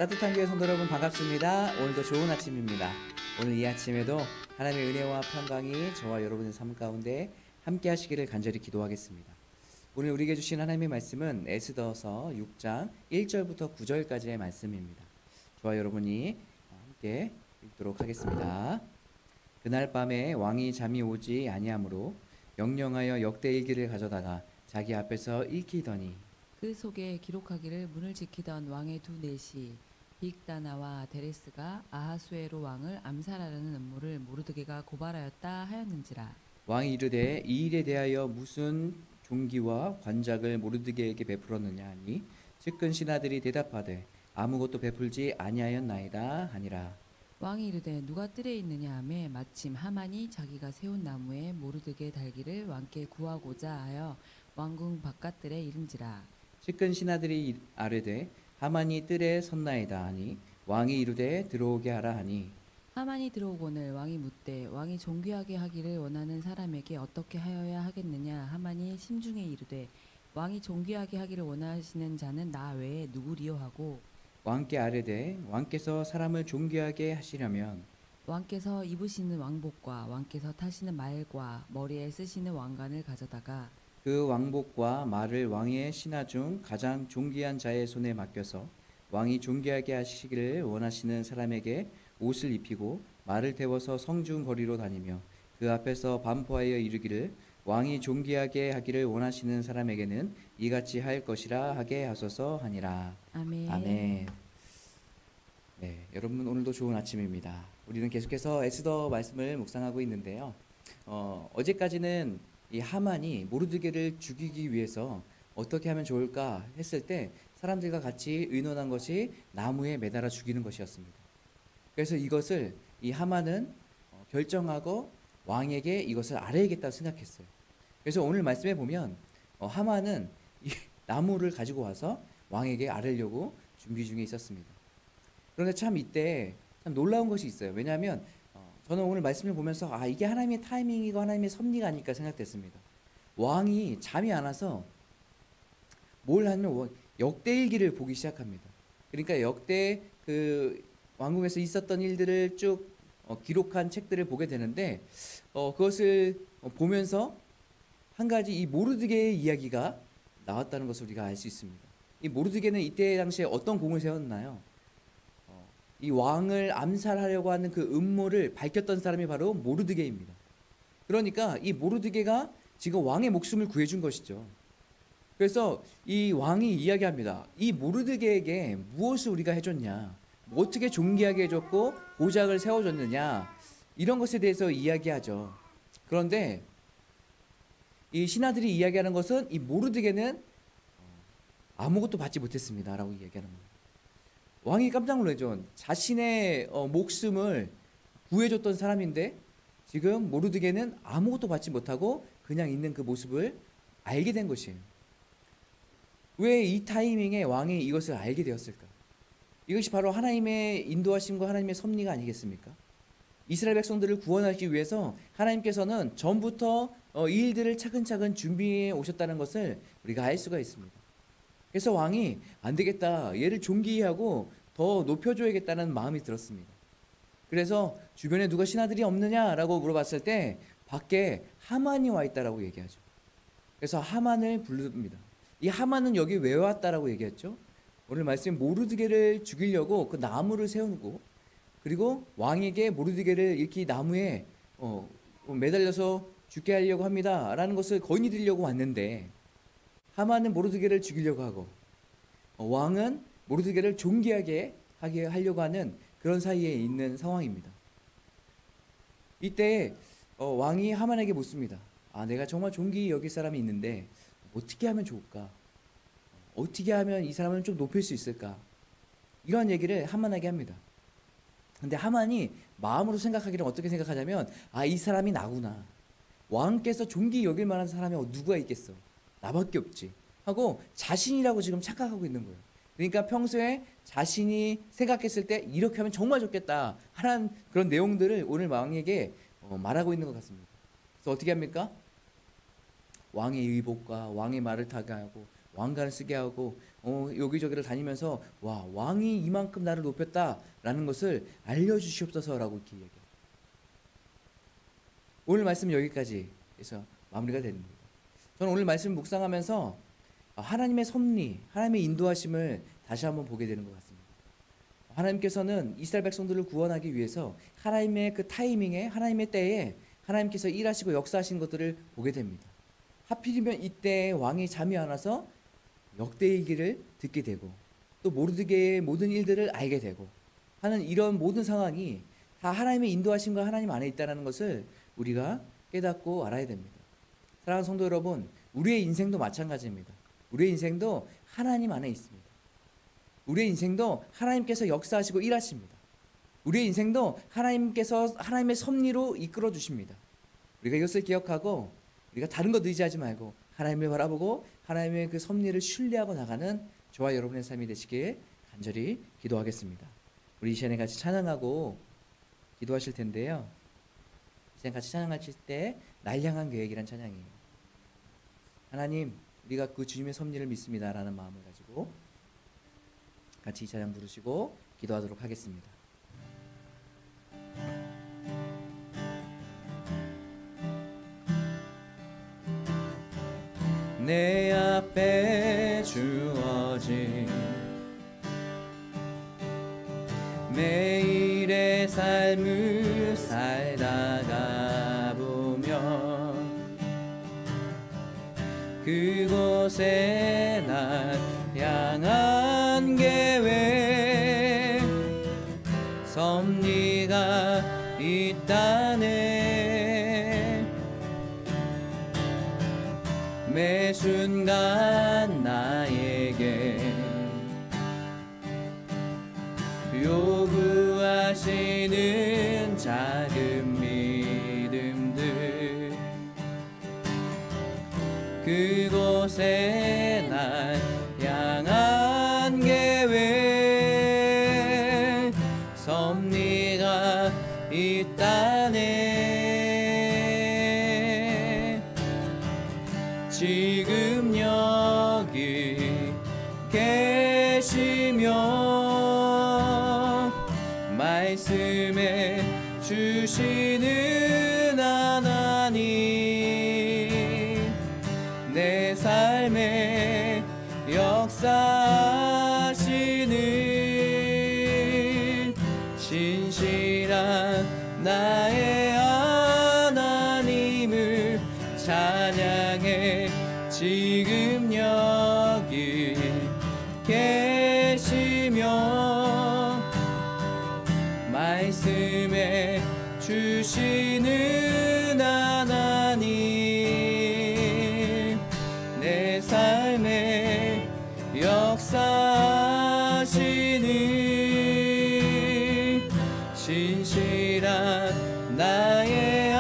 따뜻한 교회 성도 여러분 반갑습니다. 오늘도 좋은 아침입니다. 오늘 이 아침에도 하나님의 은혜와 평강이 저와 여러분의 삶 가운데 함께 하시기를 간절히 기도하겠습니다. 오늘 우리에게 주신 하나님의 말씀은 에스더서 6장 1절부터 9절까지의 말씀입니다. 저와 여러분이 함께 읽도록 하겠습니다. 그날 밤에 왕이 잠이 오지 아니하므로 명령하여 역대일기를 가져다가 자기 앞에서 읽히더니 그 속에 기록하기를 문을 지키던 왕의 두 내시 빅다나와 데레스가 아하수에로 왕을 암살하려는 음모를 모르드게가 고발하였다 하였는지라. 왕이 이르되 이 일에 대하여 무슨 종기와 관작을 모르드게에게 베풀었느냐 하니 측근 신하들이 대답하되 아무것도 베풀지 아니하였나이다 하니라. 왕이 이르되 누가 뜰에 있느냐 하매 마침 하만이 자기가 세운 나무에 모르드게 달기를 왕께 구하고자 하여 왕궁 바깥들에 이른지라. 측근 신하들이 아뢰되 하만이 뜰에 섰나이다 하니 왕이 이르되 들어오게 하라 하니 하만이 들어오거늘 왕이 묻되 왕이 존귀하게 하기를 원하는 사람에게 어떻게 하여야 하겠느냐. 하만이 심중에 이르되 왕이 존귀하게 하기를 원하시는 자는 나 외에 누구리요 하고 왕께 아뢰되 왕께서 사람을 존귀하게 하시려면 왕께서 입으시는 왕복과 왕께서 타시는 말과 머리에 쓰시는 왕관을 가져다가 그 왕복과 말을 왕의 신하 중 가장 존귀한 자의 손에 맡겨서 왕이 존귀하게 하시기를 원하시는 사람에게 옷을 입히고 말을 태워서 성중 거리로 다니며 그 앞에서 반포하여 이르기를 왕이 존귀하게 하기를 원하시는 사람에게는 이같이 할 것이라 하게 하소서 하니라. 아멘. 아멘. 네, 여러분 오늘도 좋은 아침입니다. 우리는 계속해서 에스더 말씀을 묵상하고 있는데요. 어제까지는 이 하만이 모르드게를 죽이기 위해서 어떻게 하면 좋을까 했을 때 사람들과 같이 의논한 것이 나무에 매달아 죽이는 것이었습니다. 그래서 이것을 이 하만은 결정하고 왕에게 이것을 아뢰야겠다고 생각했어요. 그래서 오늘 말씀에 보면 하만은 이 나무를 가지고 와서 왕에게 아뢰려고 준비 중에 있었습니다. 그런데 참 이때 참 놀라운 것이 있어요. 왜냐하면 저는 오늘 말씀을 보면서 이게 하나님의 타이밍이고 하나님의 섭리가 아닐까 생각됐습니다. 왕이 잠이 안 와서 뭘 하면 역대일기를 보기 시작합니다. 그러니까 역대 그 왕궁에서 있었던 일들을 쭉 기록한 책들을 보게 되는데 그것을 보면서 한 가지 이 모르드게의 이야기가 나왔다는 것을 우리가 알 수 있습니다. 이 모르드게는 이때 당시에 어떤 공을 세웠나요? 이 왕을 암살하려고 하는 그 음모를 밝혔던 사람이 바로 모르드게입니다. 그러니까 이 모르드게가 지금 왕의 목숨을 구해준 것이죠. 그래서 이 왕이 이야기합니다. 이 모르드게에게 무엇을 우리가 해줬냐, 어떻게 존귀하게 해줬고 보장을 세워줬느냐, 이런 것에 대해서 이야기하죠. 그런데 이 신하들이 이야기하는 것은 이 모르드게는 아무것도 받지 못했습니다 라고 이야기하는 겁니다. 왕이 깜짝 놀라죠. 자신의 목숨을 구해줬던 사람인데 지금 모르드게는 아무것도 받지 못하고 그냥 있는 그 모습을 알게 된 것이에요. 왜 이 타이밍에 왕이 이것을 알게 되었을까? 이것이 바로 하나님의 인도하심과 하나님의 섭리가 아니겠습니까? 이스라엘 백성들을 구원하기 위해서 하나님께서는 전부터 이 일들을 차근차근 준비해 오셨다는 것을 우리가 알 수가 있습니다. 그래서 왕이 안 되겠다, 얘를 존귀하고 더 높여줘야겠다는 마음이 들었습니다. 그래서 주변에 누가 신하들이 없느냐라고 물어봤을 때 밖에 하만이 와 있다라고 얘기하죠. 그래서 하만을 부릅니다. 이 하만은 여기 왜 왔다라고 얘기했죠? 오늘 말씀 모르드게를 죽이려고 그 나무를 세우고 그리고 왕에게 모르드게를 이렇게 나무에 매달려서 죽게 하려고 합니다 라는 것을 건의 드리려고 왔는데 하만은 모르드게를 죽이려고 하고 왕은 모르드게를 존귀하게 하려고 하는 그런 사이에 있는 상황입니다. 이때 왕이 하만에게 묻습니다. 내가 정말 존귀히 여길 사람이 있는데 어떻게 하면 좋을까? 어떻게 하면 이 사람을 좀 높일 수 있을까? 이런 얘기를 하만에게 합니다. 근데 하만이 마음으로 생각하기를 어떻게 생각하냐면 이 사람이 나구나. 왕께서 존귀히 여길 만한 사람이 누가 있겠어? 나밖에 없지 하고 자신이라고 지금 착각하고 있는 거예요. 그러니까 평소에 자신이 생각했을 때 이렇게 하면 정말 좋겠다 하는 그런 내용들을 오늘 왕에게 말하고 있는 것 같습니다. 그래서 어떻게 합니까? 왕의 의복과 왕의 말을 타게 하고 왕관을 쓰게 하고 여기저기를 다니면서 와, 왕이 이만큼 나를 높였다라는 것을 알려주시옵소서라고 이렇게 얘기해요. 오늘 말씀 여기까지 해서 마무리가 됩니다. 저는 오늘 말씀 묵상하면서 하나님의 섭리, 하나님의 인도하심을 다시 한번 보게 되는 것 같습니다. 하나님께서는 이스라엘 백성들을 구원하기 위해서 하나님의 그 타이밍에, 하나님의 때에 하나님께서 일하시고 역사하신 것들을 보게 됩니다. 하필이면 이때 왕이 잠이 안 와서 역대일기를 듣게 되고 또 모르드게의 모든 일들을 알게 되고 하는 이런 모든 상황이 다 하나님의 인도하심과 하나님 안에 있다는 것을 우리가 깨닫고 알아야 됩니다. 사랑하는 성도 여러분, 우리의 인생도 마찬가지입니다. 우리의 인생도 하나님 안에 있습니다. 우리의 인생도 하나님께서 역사하시고 일하십니다. 우리의 인생도 하나님께서 하나님의 섭리로 이끌어 주십니다. 우리가 이것을 기억하고 우리가 다른 것 의지하지 말고 하나님을 바라보고 하나님의 그 섭리를 신뢰하고 나가는 저와 여러분의 삶이 되시길 간절히 기도하겠습니다. 우리 이 시간에 같이 찬양하고 기도하실 텐데요. 이 시간 같이 찬양하실 때 날 향한 계획이란 찬양이에요. 하나님, 우리가 그 주님의 섭리를 믿습니다라는 마음을 가지고 같이 이 찬양 부르시고 기도하도록 하겠습니다. 내 앞에 주어진 매일의 삶을 살다가 보면 그곳에 날 향한 계획 섭리가 있다네. 매 순간 나에게 요구하시는 작은 믿음들 그곳에 날 향한 계획 섭리가 있다네. 지금 여기 계시며 말씀해 주시는 하나님 내 삶에 역사하시는 신실한 나의 하나님을 찬양해. 지금 여기 계시며 말씀해 주시는 하나님 내 삶에 역사하시는 신실한 나의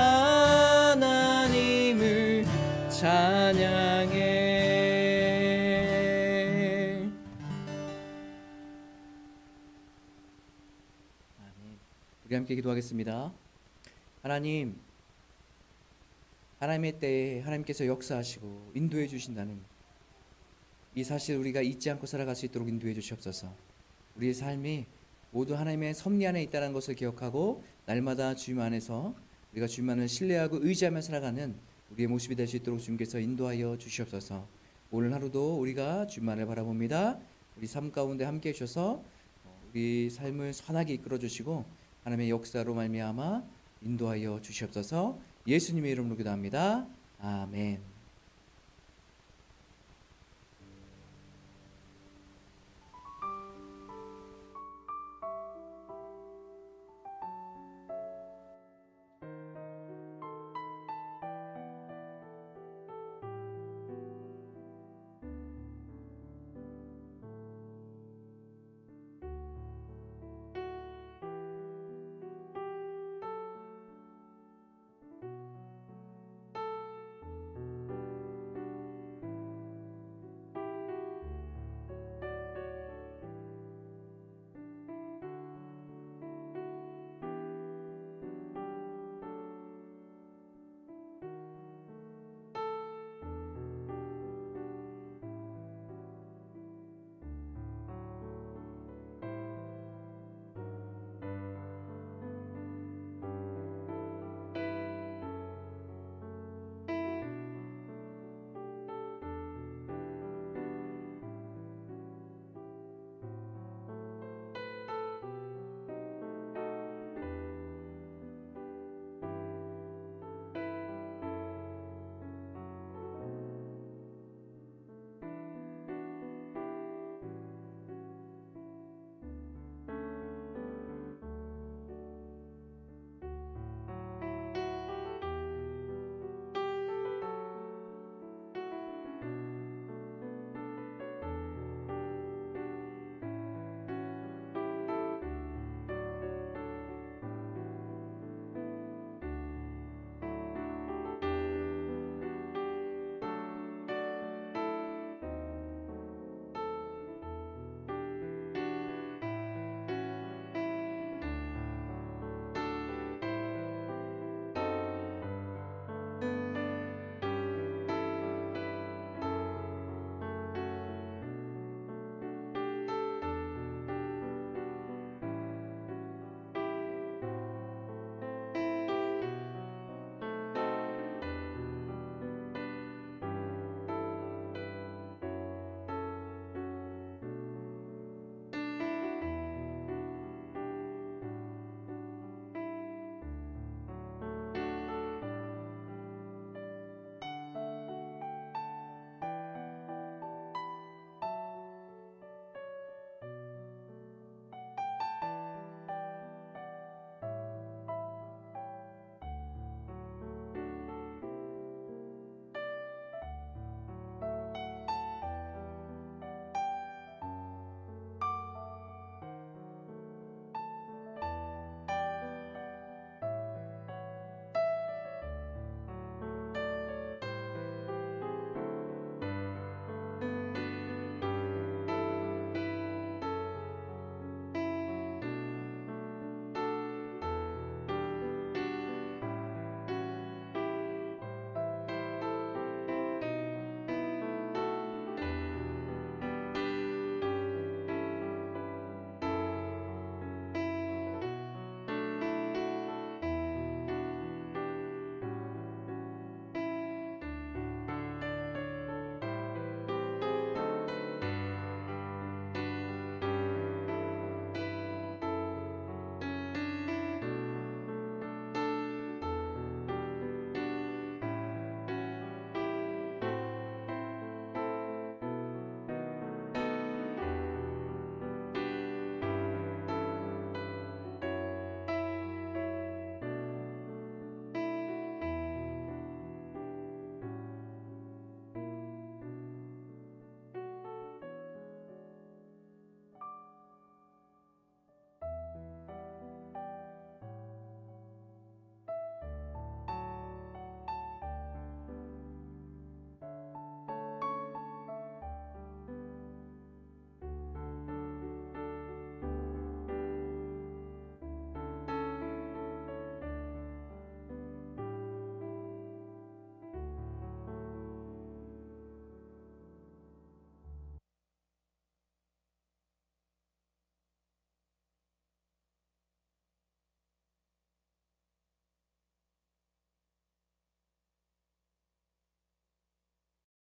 하나님을 찬양해. 아멘. 우리 함께 기도하겠습니다. 하나님, 하나님의 때에 하나님께서 역사하시고 인도해 주신다는 이 사실 우리가 잊지 않고 살아갈 수 있도록 인도해 주시옵소서. 우리의 삶이 모두 하나님의 섭리 안에 있다는 것을 기억하고 날마다 주님 안에서 우리가 주님만을 신뢰하고 의지하며 살아가는 우리의 모습이 될 수 있도록 주님께서 인도하여 주시옵소서. 오늘 하루도 우리가 주님만을 바라봅니다. 우리 삶 가운데 함께 해주셔서 우리 삶을 선하게 이끌어 주시고 하나님의 역사로 말미암아 인도하여 주시옵소서. 예수님의 이름으로 기도합니다. 아멘.